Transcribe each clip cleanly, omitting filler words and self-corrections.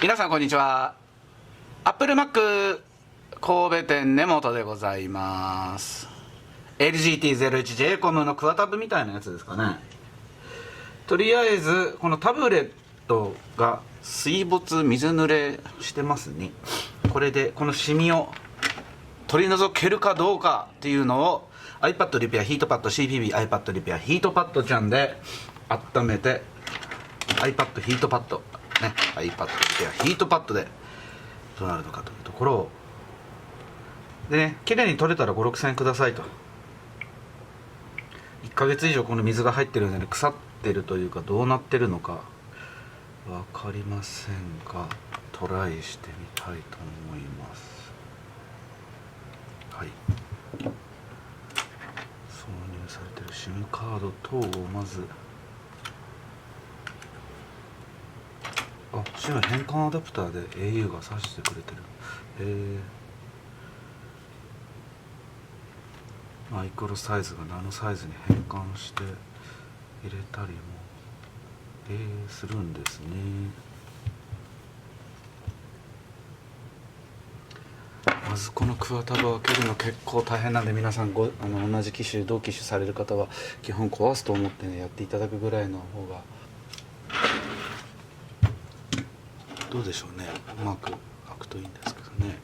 皆さんこんにちは。アップルマック神戸店根本でございます。 LGT01 JCOM のクワタブみたいなやつですかね。とりあえずこのタブレットが水没水濡れしてますね。これでこのシミを取り除けるかどうかっていうのを iPad リペアヒートパッド CPB iPad リペアヒートパッドちゃんで温めて iPad ヒートパッドね、iPad リペアヒートパッドでどうなるのかというところをでね、綺麗に取れたら5、6千円くださいと。1ヶ月以上この水が入ってるので腐ってるというかどうなってるのか分かりませんがトライしてみたいと思います。はい、挿入されてる SIM カード等をまずSIM 変換アダプターで au が挿してくれてる。マイクロサイズがナノサイズに変換して入れたりも、するんですね。まずこのクワタブを開けるの結構大変なんで、皆さん同じ機種同機種される方は基本壊すと思ってねやっていただくぐらいの方がどうでしょうね。うまく開くといいんですけどね。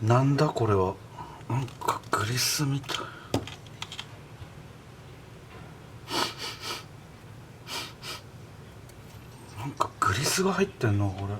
なんだこれは。なんかグリスみたい。なんかグリスが入ってんのこれ。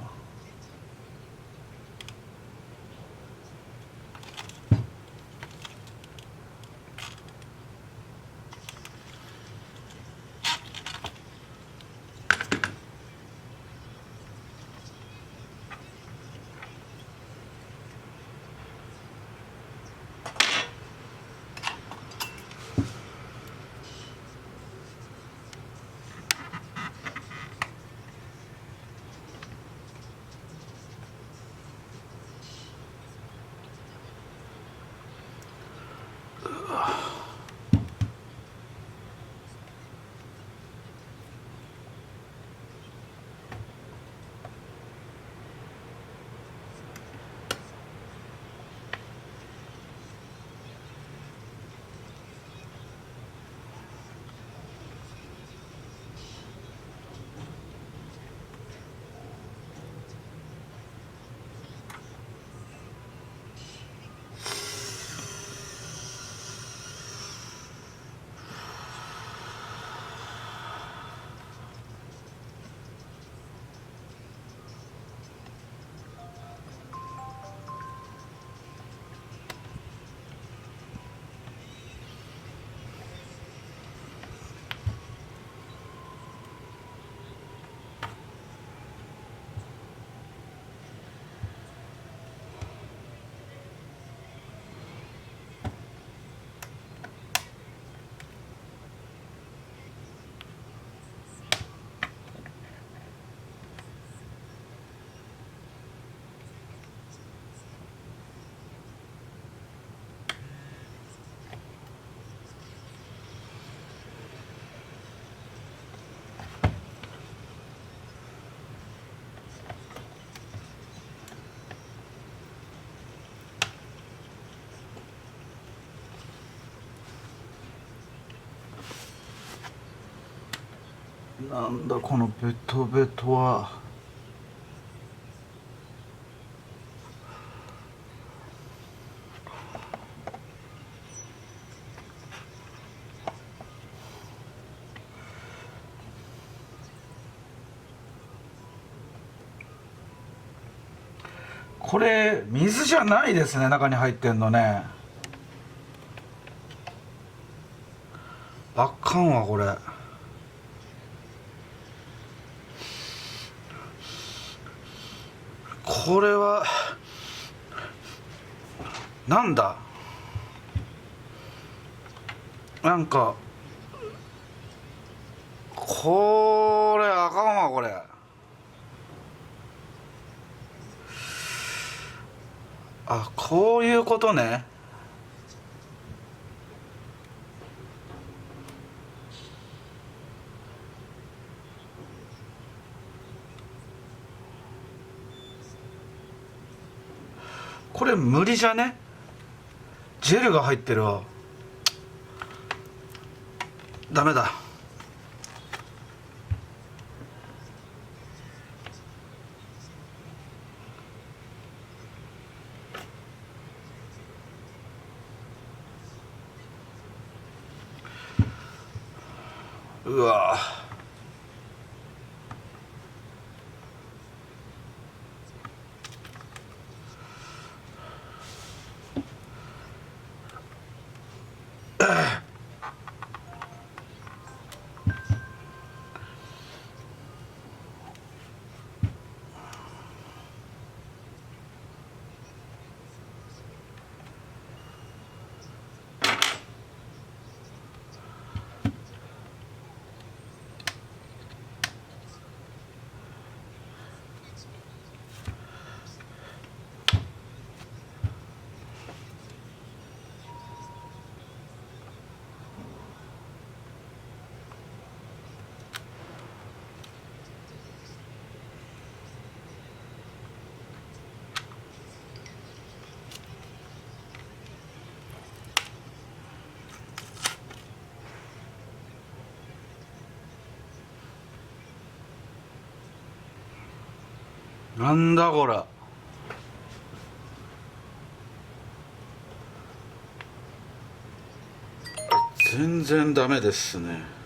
なんだこのベトベトは。これ水じゃないですね、中に入ってんのね。あかんわこれ。これはなんだ。なんかこれあかんわこれ。あ、こういうことね。これ無理じゃね。ジェルが入ってるわ。ダメだ。うわ。なんだこれ。全然ダメですね。